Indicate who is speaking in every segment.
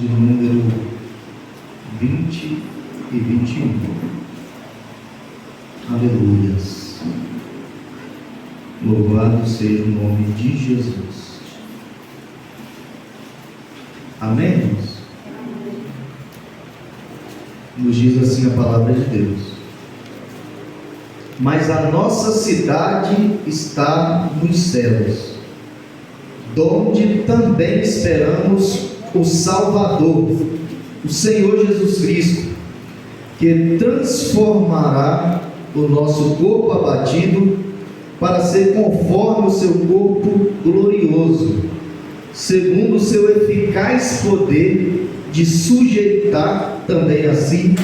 Speaker 1: de número 20 e 21. Aleluias. Louvado seja o nome de Jesus. Amém, irmãos? Nos diz assim a palavra de Deus: mas a nossa cidade está nos céus, donde também esperamos o Salvador, o Senhor Jesus Cristo, que transformará o nosso corpo abatido para ser conforme o seu corpo glorioso, segundo o seu eficaz poder de sujeitar também a si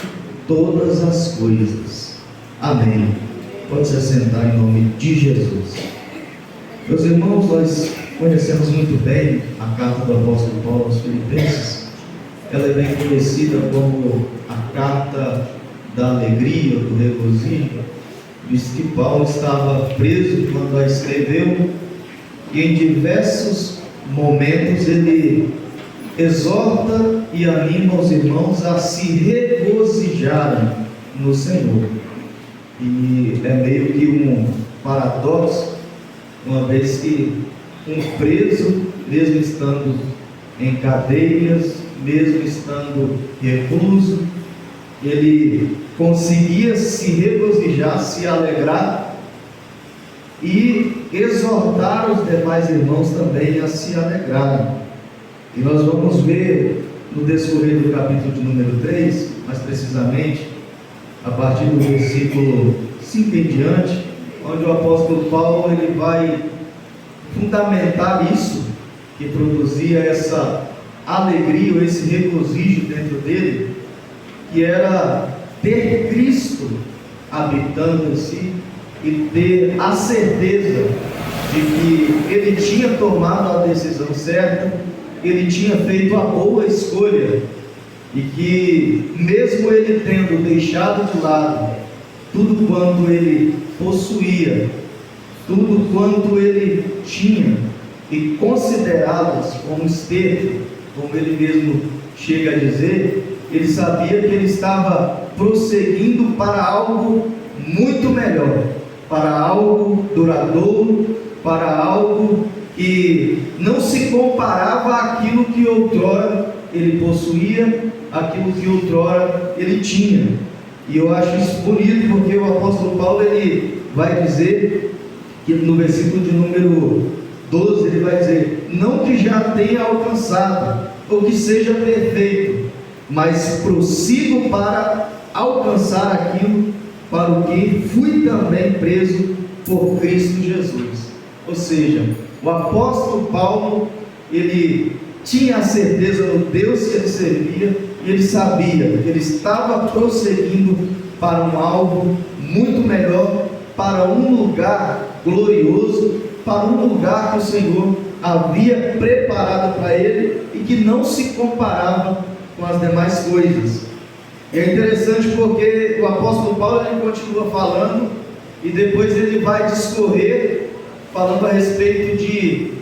Speaker 1: todas as coisas. Amém. Pode se assentar em nome de Jesus. Meus irmãos, nós conhecemos muito bem a carta do apóstolo Paulo aos Filipenses. Ela é bem conhecida como a carta da alegria, do regozijo. Diz que Paulo estava preso quando a escreveu, e em diversos momentos ele exorta e anima os irmãos a se regozijarem no Senhor. E é meio que um paradoxo, uma vez que um preso, mesmo estando em cadeias, mesmo estando recluso, ele conseguia se regozijar, se alegrar e exortar os demais irmãos também a se alegrarem. E nós vamos ver no decorrer do capítulo de número 3, mais precisamente a partir do versículo 5 em diante, onde o apóstolo Paulo ele vai fundamentar isso que produzia essa alegria, ou esse regozijo dentro dele, que era ter Cristo habitando em si e ter a certeza de que ele tinha tomado a decisão certa, ele tinha feito a boa escolha, e que mesmo ele tendo deixado de lado tudo quanto ele possuía, tudo quanto ele tinha, e considerá-las como esterco, como ele mesmo chega a dizer, ele sabia que ele estava prosseguindo para algo muito melhor, para algo duradouro, para algo que não se comparava àquilo que outrora ele possuía, aquilo que outrora ele tinha. E eu acho isso bonito, porque o apóstolo Paulo ele vai dizer que no versículo de número 12 ele vai dizer: não que já tenha alcançado ou que seja perfeito, mas prossigo para alcançar aquilo para o que fui também preso por Cristo Jesus. Ou seja, o apóstolo Paulo ele tinha a certeza no Deus que ele servia, e ele sabia que ele estava prosseguindo para um algo muito melhor, para um lugar glorioso, para um lugar que o Senhor havia preparado para ele e que não se comparava com as demais coisas. E é interessante porque o apóstolo Paulo ele continua falando, e depois ele vai discorrer falando a respeito de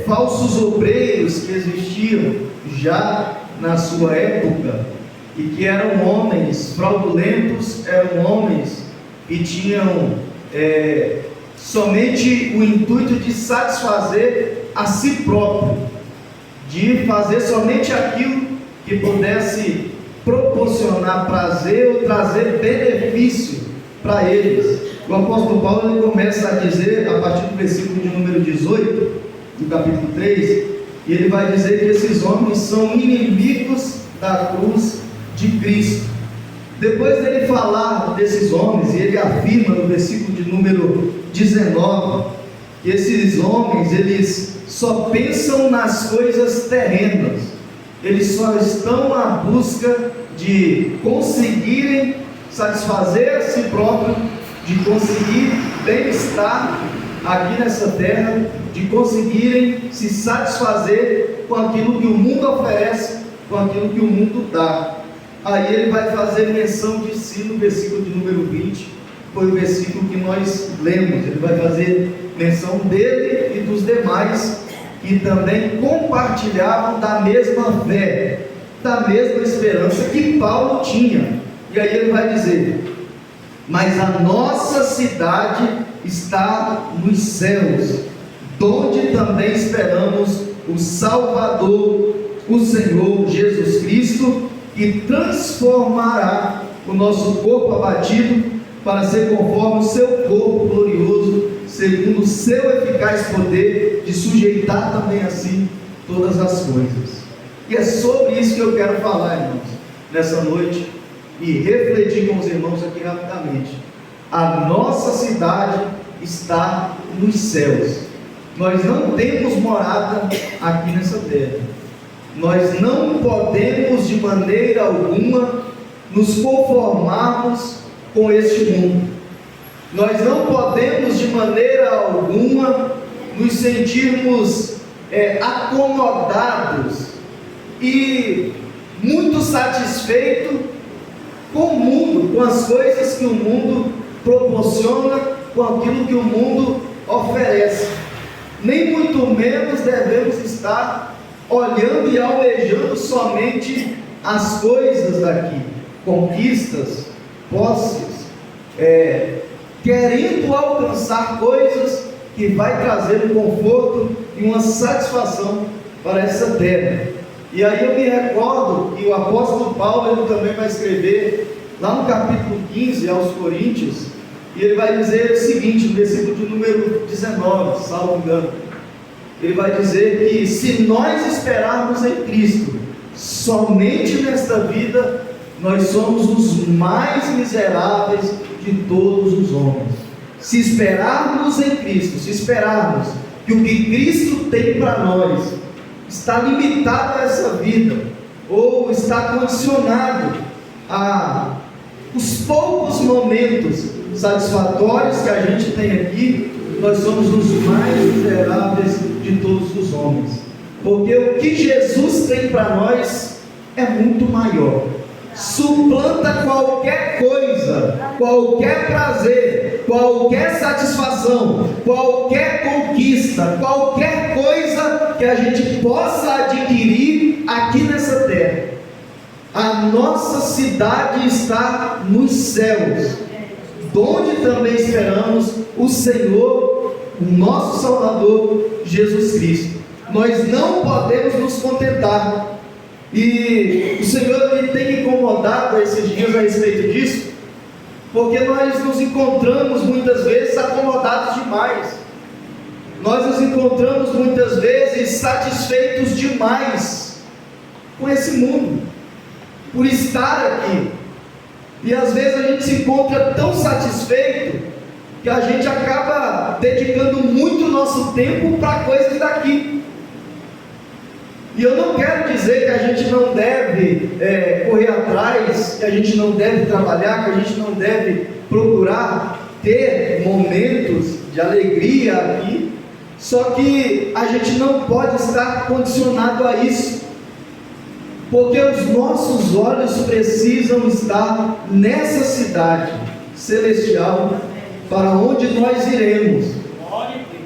Speaker 1: falsos obreiros que existiam já na sua época, e que eram homens fraudulentos, eram homens que tinham somente o intuito de satisfazer a si próprio, de fazer somente aquilo que pudesse proporcionar prazer ou trazer benefício para eles. O apóstolo Paulo ele começa a dizer, a partir do versículo de número 18 do capítulo 3, e ele vai dizer que esses homens são inimigos da cruz de Cristo. Depois dele falar desses homens, e ele afirma no versículo de número 19 que esses homens eles só pensam nas coisas terrenas, eles só estão à busca de conseguirem satisfazer a si próprio, de conseguir bem-estar aqui nessa terra, de conseguirem se satisfazer com aquilo que o mundo oferece, com aquilo que o mundo dá. Aí ele vai fazer menção de si no versículo de número 20, foi o versículo que nós lemos. Ele vai fazer menção dele e dos demais que também compartilhavam da mesma fé, da mesma esperança que Paulo tinha. E aí ele vai dizer: mas a nossa cidade está nos céus, donde também esperamos o Salvador, o Senhor Jesus Cristo, que transformará o nosso corpo abatido para ser conforme o seu corpo glorioso, segundo o seu eficaz poder de sujeitar também assim todas as coisas. E é sobre isso que eu quero falar, irmãos, nessa noite, e refletir com os irmãos aqui rapidamente. A nossa cidade está nos céus. Nós não temos morada aqui nessa terra. Nós não podemos de maneira alguma nos conformarmos com este mundo. Nós não podemos de maneira alguma nos sentirmos acomodados e muito satisfeitos com o mundo, com as coisas que o mundo proporciona, com aquilo que o mundo oferece. Nem muito menos devemos estar olhando e almejando somente as coisas daqui, conquistas, posses, querendo alcançar coisas que vai trazer um conforto e uma satisfação para essa terra. E aí eu me recordo que o apóstolo Paulo, ele também vai escrever lá no capítulo 15 aos Coríntios, e ele vai dizer o seguinte, no versículo de número 19, salvo engano, ele vai dizer que se nós esperarmos em Cristo, somente nesta vida, nós somos os mais miseráveis de todos os homens. Se esperarmos em Cristo, se esperarmos que o que Cristo tem para nós está limitado a essa vida, ou está condicionado a os poucos momentos satisfatórios que a gente tem aqui, nós somos os mais miseráveis de todos os homens, porque o que Jesus tem para nós é muito maior, suplanta qualquer coisa, qualquer prazer, qualquer satisfação, qualquer conquista, qualquer coisa que a gente possa adquirir aqui nessa terra. A nossa cidade está nos céus, donde também esperamos o Senhor, o nosso Salvador, Jesus Cristo. Nós não podemos nos contentar, e o Senhor ele tem incomodado esses dias a respeito disso, porque nós nos encontramos muitas vezes acomodados demais, nós nos encontramos muitas vezes satisfeitos demais com esse mundo, por estar aqui, e às vezes a gente se encontra tão satisfeito que a gente acaba dedicando muito nosso tempo para coisas daqui. E eu não quero dizer que a gente não deve correr atrás, que a gente não deve trabalhar, que a gente não deve procurar ter momentos de alegria aqui, só que a gente não pode estar condicionado a isso, porque os nossos olhos precisam estar nessa cidade celestial para onde nós iremos.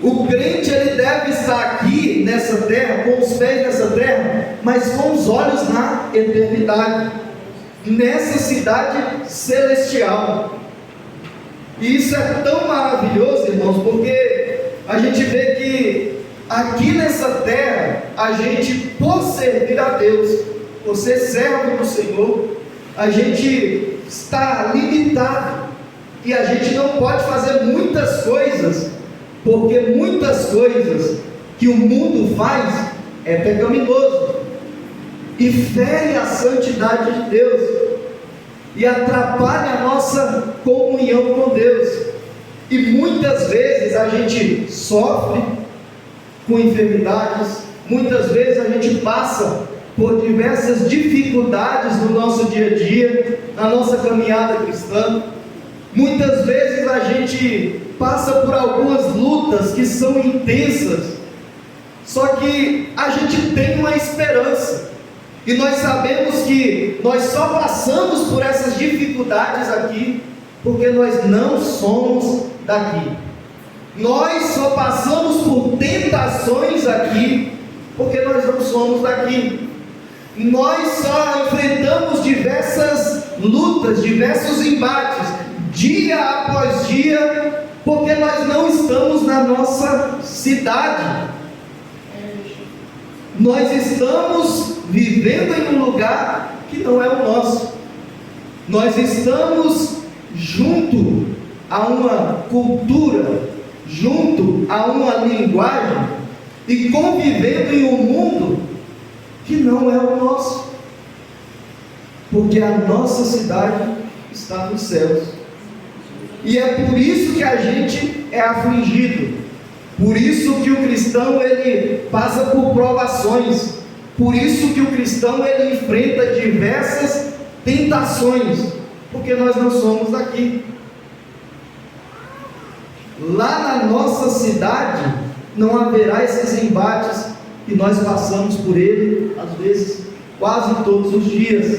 Speaker 1: O crente ele deve estar aqui nessa terra, com os pés nessa terra, mas com os olhos na eternidade, nessa cidade celestial. E isso é tão maravilhoso, irmãos, porque a gente vê que aqui nessa terra, a gente, por servir a Deus, por ser servo do Senhor, a gente está limitado, e a gente não pode fazer muitas coisas, porque muitas coisas que o mundo faz é pecaminoso e fere a santidade de Deus e atrapalha a nossa comunhão com Deus. E muitas vezes a gente sofre com enfermidades, muitas vezes a gente passa por diversas dificuldades no nosso dia a dia, na nossa caminhada cristã. Muitas vezes a gente passa por algumas lutas que são intensas, só que a gente tem uma esperança, e nós sabemos que nós só passamos por essas dificuldades aqui, porque nós não somos daqui. Nós só passamos por tentações aqui porque nós não somos daqui. Nós só enfrentamos diversas lutas, diversos embates, dia após dia, porque nós não estamos na nossa cidade. Nós estamos vivendo em um lugar que não é o nosso. Nós estamos junto a uma cultura, junto a uma linguagem e convivendo em um mundo que não é o nosso, porque a nossa cidade está nos céus, e é por isso que a gente é afligido, por isso que o cristão ele passa por provações, por isso que o cristão ele enfrenta diversas tentações, porque nós não somos daqui. Lá na nossa cidade não haverá esses embates que nós passamos por ele, às vezes, quase todos os dias.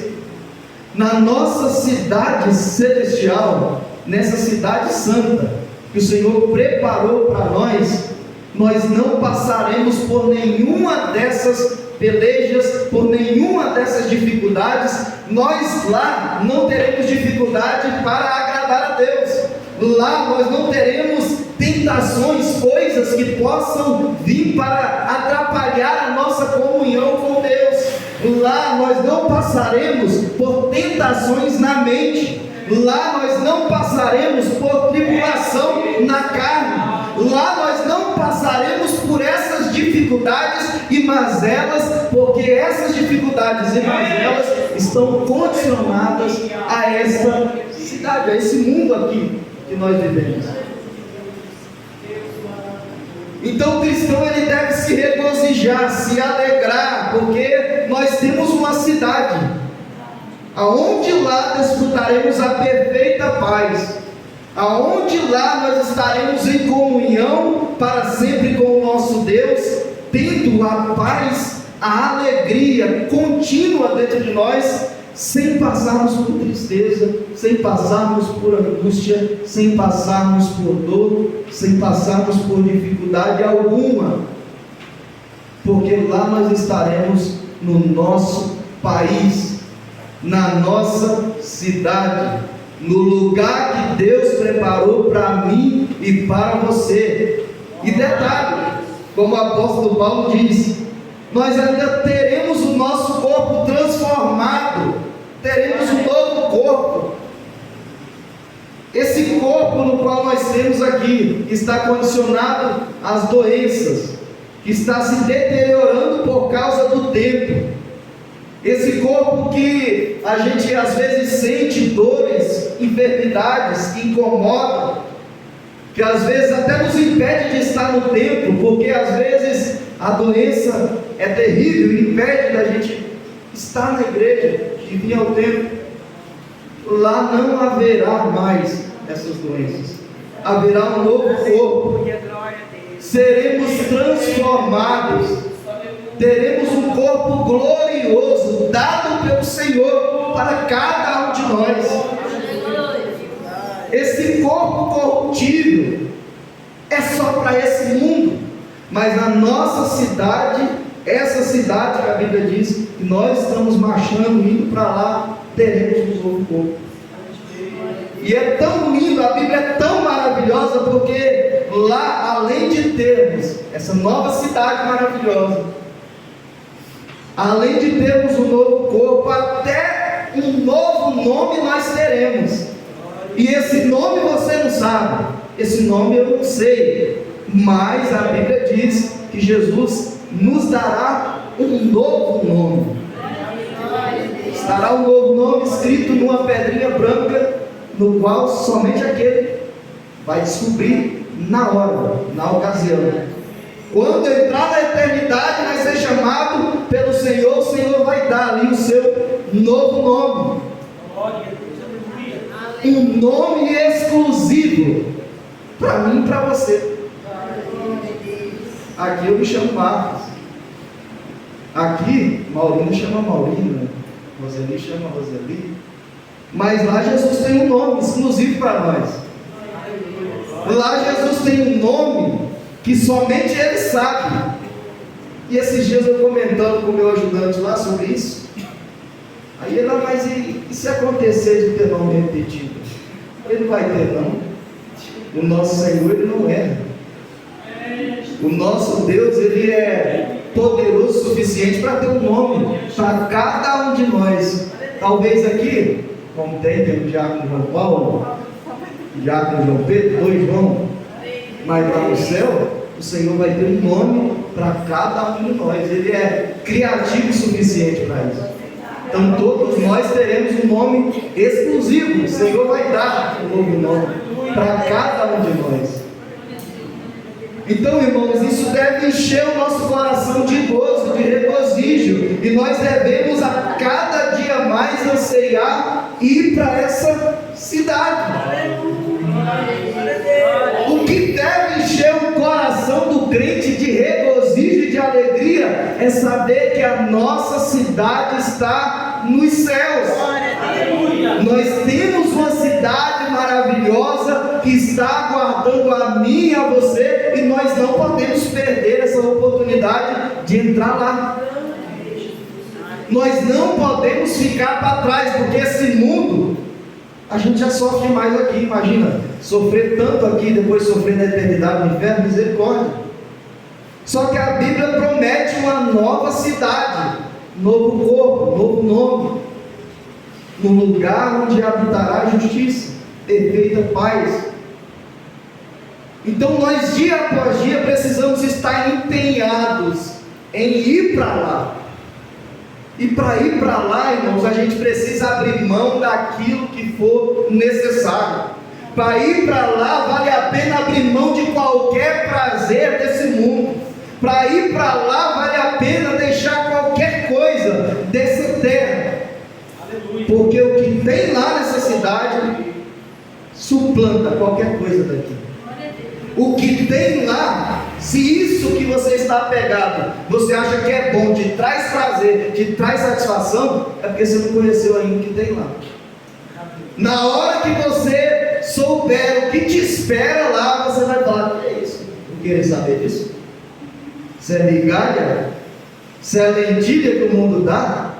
Speaker 1: Na nossa cidade celestial, nessa cidade santa, que o Senhor preparou para nós, nós não passaremos por nenhuma dessas pelejas, por nenhuma dessas dificuldades. Nós lá não teremos dificuldade para agradar a Deus. Lá nós não teremos tentações, coisas que possam vir para atrapalhar a nossa comunhão com Deus. Lá nós não passaremos por tentações na mente. Lá nós não passaremos por tribulação na carne. Lá nós não passaremos por essas dificuldades e mazelas, porque essas dificuldades e mazelas estão condicionadas a essa cidade, a esse mundo aqui que nós vivemos. Então o cristão ele deve se regozijar, se alegrar, porque nós temos uma cidade, aonde lá desfrutaremos a perfeita paz, aonde lá nós estaremos em comunhão para sempre com o nosso Deus, tendo a paz, a alegria contínua dentro de nós, sem passarmos por tristeza, sem passarmos por angústia, sem passarmos por dor, sem passarmos por dificuldade alguma, porque lá nós estaremos no nosso país, na nossa cidade, no lugar que Deus preparou para mim e para você. E detalhe, como o apóstolo Paulo diz, nós ainda teremos o nosso corpo transformado, teremos um novo corpo. Esse corpo no qual nós temos aqui, que está condicionado às doenças, que está se deteriorando por causa do tempo, esse corpo que a gente às vezes sente dores, enfermidades que incomodam, que às vezes até nos impede de estar no templo, porque às vezes a doença é terrível e impede da gente estar na igreja, de vir ao templo. Lá não haverá mais essas doenças, haverá um novo corpo, seremos transformados, teremos um corpo glorioso dado pelo Senhor para cada um de nós. Esse corpo corruptível é só para esse mundo, mas na nossa cidade, essa cidade que a Bíblia diz que nós estamos marchando, indo para lá, teremos um novo corpo. E é tão lindo, a Bíblia é tão maravilhosa, porque lá, além de termos essa nova cidade maravilhosa, além de termos um novo corpo, até um novo nome nós teremos. E esse nome você não sabe, esse nome eu não sei, mas a Bíblia diz que Jesus nos dará um novo nome. Estará um novo nome escrito numa pedrinha branca, no qual somente aquele vai descobrir na hora, na ocasião. Quando entrar na eternidade, vai ser chamado pelo Senhor, o Senhor vai dar ali o seu novo nome. Um nome exclusivo para mim e para você. Aqui eu me chamo Marcos. Aqui, Maurino chama Maurina, Roseli chama Roseli. Mas lá Jesus tem um nome exclusivo para nós. Lá Jesus tem um nome que somente Ele sabe. E esses dias eu comentando com o meu ajudante lá sobre isso. Aí ele, mas e se acontecer de ter nome repetido? Ele não vai ter, não. O nosso Senhor, Ele não erra. O nosso Deus, Ele é poderoso o suficiente para ter um nome para cada um de nós. Talvez aqui, como tem o diácono João Paulo, o diácono João Pedro, 2 João, mas lá no céu, o Senhor vai ter um nome para cada um de nós. Ele é criativo o suficiente para isso. Então todos nós teremos um nome exclusivo. O Senhor vai dar um novo nome para cada um de nós. Então, irmãos, isso deve encher o nosso coração de gozo, de regozijo, e nós devemos a cada dia mais anseiar ir para essa cidade. O que deve encher o coração do crente de regozijo e de alegria é saber que a nossa cidade está nos céus. Nós temos uma cidade maravilhosa que está aguardando a mim e a você, e nós não podemos perder essa oportunidade de entrar lá. Nós não podemos ficar para trás, porque esse mundo, a gente já sofre mais aqui. Imagina, sofrer tanto aqui, depois sofrer na eternidade no inferno, misericórdia. Só que a Bíblia promete uma nova cidade, novo corpo, novo nome, no lugar onde habitará a justiça, perfeita paz. Então nós dia após dia precisamos estar empenhados em ir para lá. E para ir para lá, irmãos, a gente precisa abrir mão daquilo que for necessário. Para ir para lá vale a pena abrir mão de qualquer prazer desse mundo. Para ir para lá vale a pena deixar qualquer coisa dessa terra. Porque o que tem lá nessa cidade suplanta qualquer coisa daqui. O que tem lá, se isso que você está apegado, você acha que é bom, te traz prazer, te traz satisfação, é porque você não conheceu ainda o que tem lá. Na hora que você souber o que te espera lá, você vai falar: que é isso? Não querer saber disso? Se é migalha, se é lentilha que o mundo dá,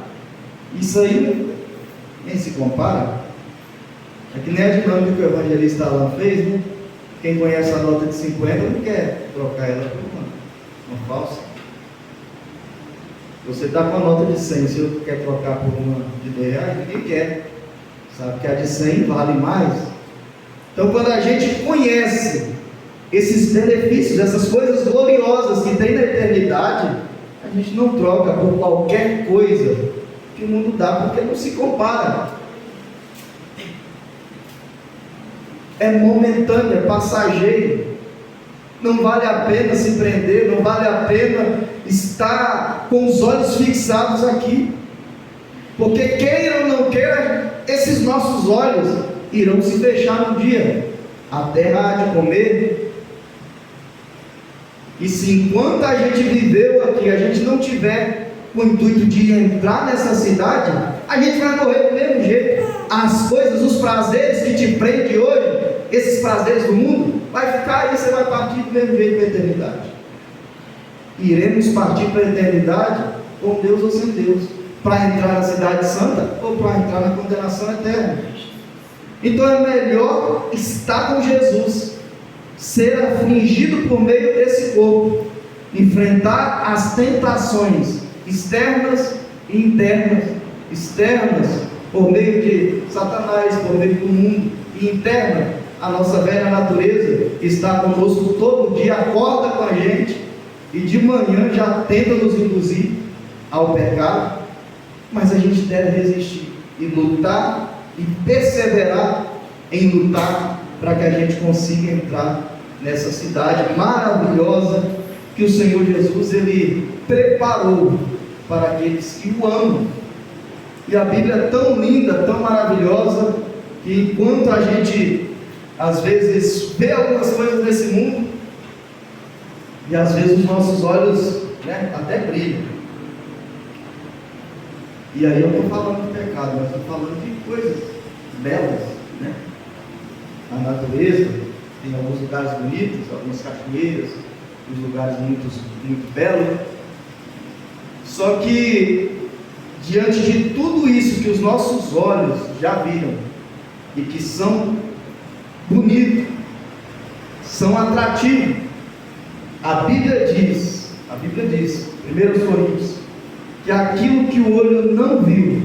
Speaker 1: isso aí nem se compara. É que nem a dinâmica que o evangelista lá fez, né? Quem conhece a nota de 50 não quer trocar ela por uma falsa. Você está com a nota de 100, se eu quer trocar por uma de R$2, ninguém quer. Sabe que a de 100 vale mais. Então, quando a gente conhece esses benefícios, essas coisas gloriosas que tem na eternidade, a gente não troca por qualquer coisa que o mundo dá, porque não se compara. É momentâneo, é passageiro. Não vale a pena se prender, não vale a pena estar com os olhos fixados aqui, porque queira ou não queira, esses nossos olhos irão se fechar no dia. A terra há de comer. E se enquanto a gente viveu aqui, a gente não tiver o intuito de entrar nessa cidade, a gente vai morrer do mesmo jeito. As coisas, os prazeres que te prende hoje, esses prazeres do mundo, vai ficar aí, você vai partir do mesmo jeito para a eternidade. Iremos partir para a eternidade com Deus ou sem Deus, para entrar na cidade santa ou para entrar na condenação eterna. Então é melhor estar com Jesus, ser afligido por meio desse corpo, enfrentar as tentações externas e internas. Externas por meio de Satanás, por meio do mundo, e interna, a nossa velha natureza que está conosco todo dia, acorda com a gente e de manhã já tenta nos induzir ao pecado, mas a gente deve resistir e lutar e perseverar em lutar para que a gente consiga entrar nessa cidade maravilhosa que o Senhor Jesus Ele preparou para aqueles que o amam. E a Bíblia é tão linda, tão maravilhosa, que enquanto a gente às vezes vê algumas coisas desse mundo, e às vezes os nossos olhos, até brilham. E aí eu não estou falando de pecado, mas estou falando de coisas belas, a natureza, tem alguns lugares bonitos, algumas cachoeiras, uns lugares muito belos. Só que, diante de tudo isso que os nossos olhos já viram, e que são bonitos, são atrativos, a Bíblia diz, 1 Coríntios, que aquilo que o olho não viu,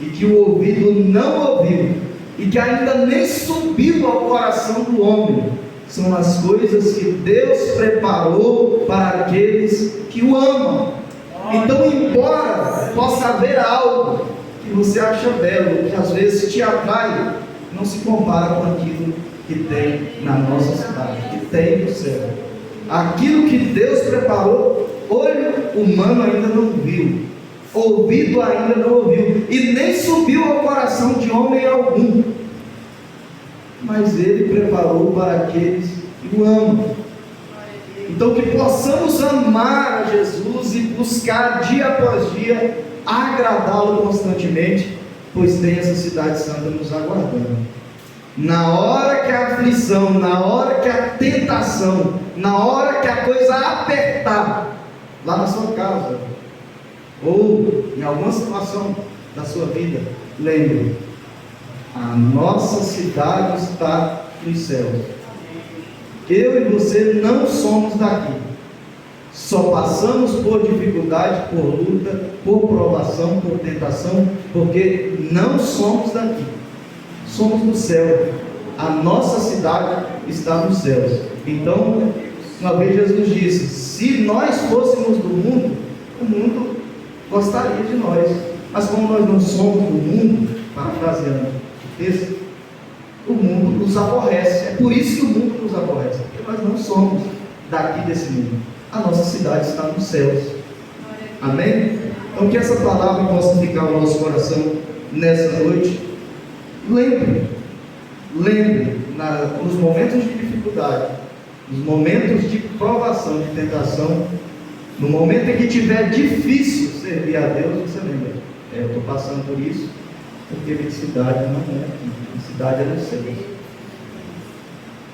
Speaker 1: e que o ouvido não ouviu, e que ainda nem subiu ao coração do homem, são as coisas que Deus preparou para aqueles que o amam. Então, embora possa haver algo que você acha belo, que às vezes te atrai, não se compara com aquilo que tem na nossa cidade, que tem no céu. Aquilo que Deus preparou, olho humano ainda não viu, ouvido ainda não ouviu, e nem subiu ao coração de homem algum, mas Ele preparou para aqueles que o amam. Então, que possamos amar a Jesus e buscar dia após dia agradá-lo constantemente, pois tem essa cidade santa nos aguardando. Na hora que a aflição, na hora que a tentação, na hora que a coisa apertar, lá na sua casa, ou em alguma situação da sua vida, lembre, a nossa cidade está nos céus. Eu e você não somos daqui, só passamos por dificuldade, por luta, por provação, por tentação, porque não somos daqui, somos do céu. A nossa cidade está nos céus. Então, uma vez Jesus disse: se nós fôssemos do mundo, o mundo gostaria de nós, mas como nós não somos do mundo, parafraseando o texto, o mundo nos aborrece. É por isso que o mundo nos aborrece, porque nós não somos daqui desse mundo. A nossa cidade está nos céus. Amém? Então, que essa palavra possa ficar no nosso coração nessa noite. Lembre, nos momentos de dificuldade, nos momentos de provação, de tentação, no momento em que tiver difícil servir a Deus, você lembra: eu estou passando por isso, porque minha cidade não é aqui, minha cidade é no céu.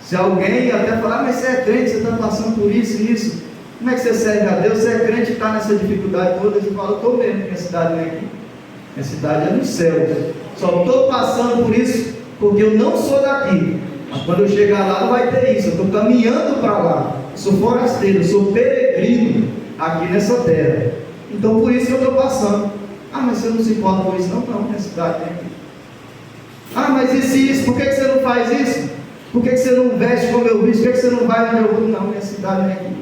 Speaker 1: Se alguém até falar: mas você é crente, você está passando por isso e isso, como é que você serve a Deus? Você é crente e está nessa dificuldade toda? Você fala: eu estou mesmo, minha cidade não é aqui, minha cidade é no céu, só estou passando por isso porque eu não sou daqui, mas quando eu chegar lá não vai ter isso, eu estou caminhando para lá, eu sou forasteiro, eu sou peregrino aqui nessa terra, então por isso que eu estou passando. Ah, mas você não se importa com isso? Não, minha cidade é aqui. Ah, mas isso, por que você não faz isso? Por que você não veste como eu visto? Por que você não vai onde eu vou? Não, minha cidade é aqui.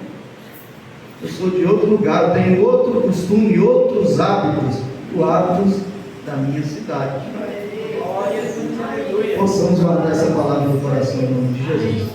Speaker 1: Eu sou de outro lugar, eu tenho outro costume, outros hábitos, os hábitos da minha cidade. Possamos guardar essa palavra no coração em nome de Jesus.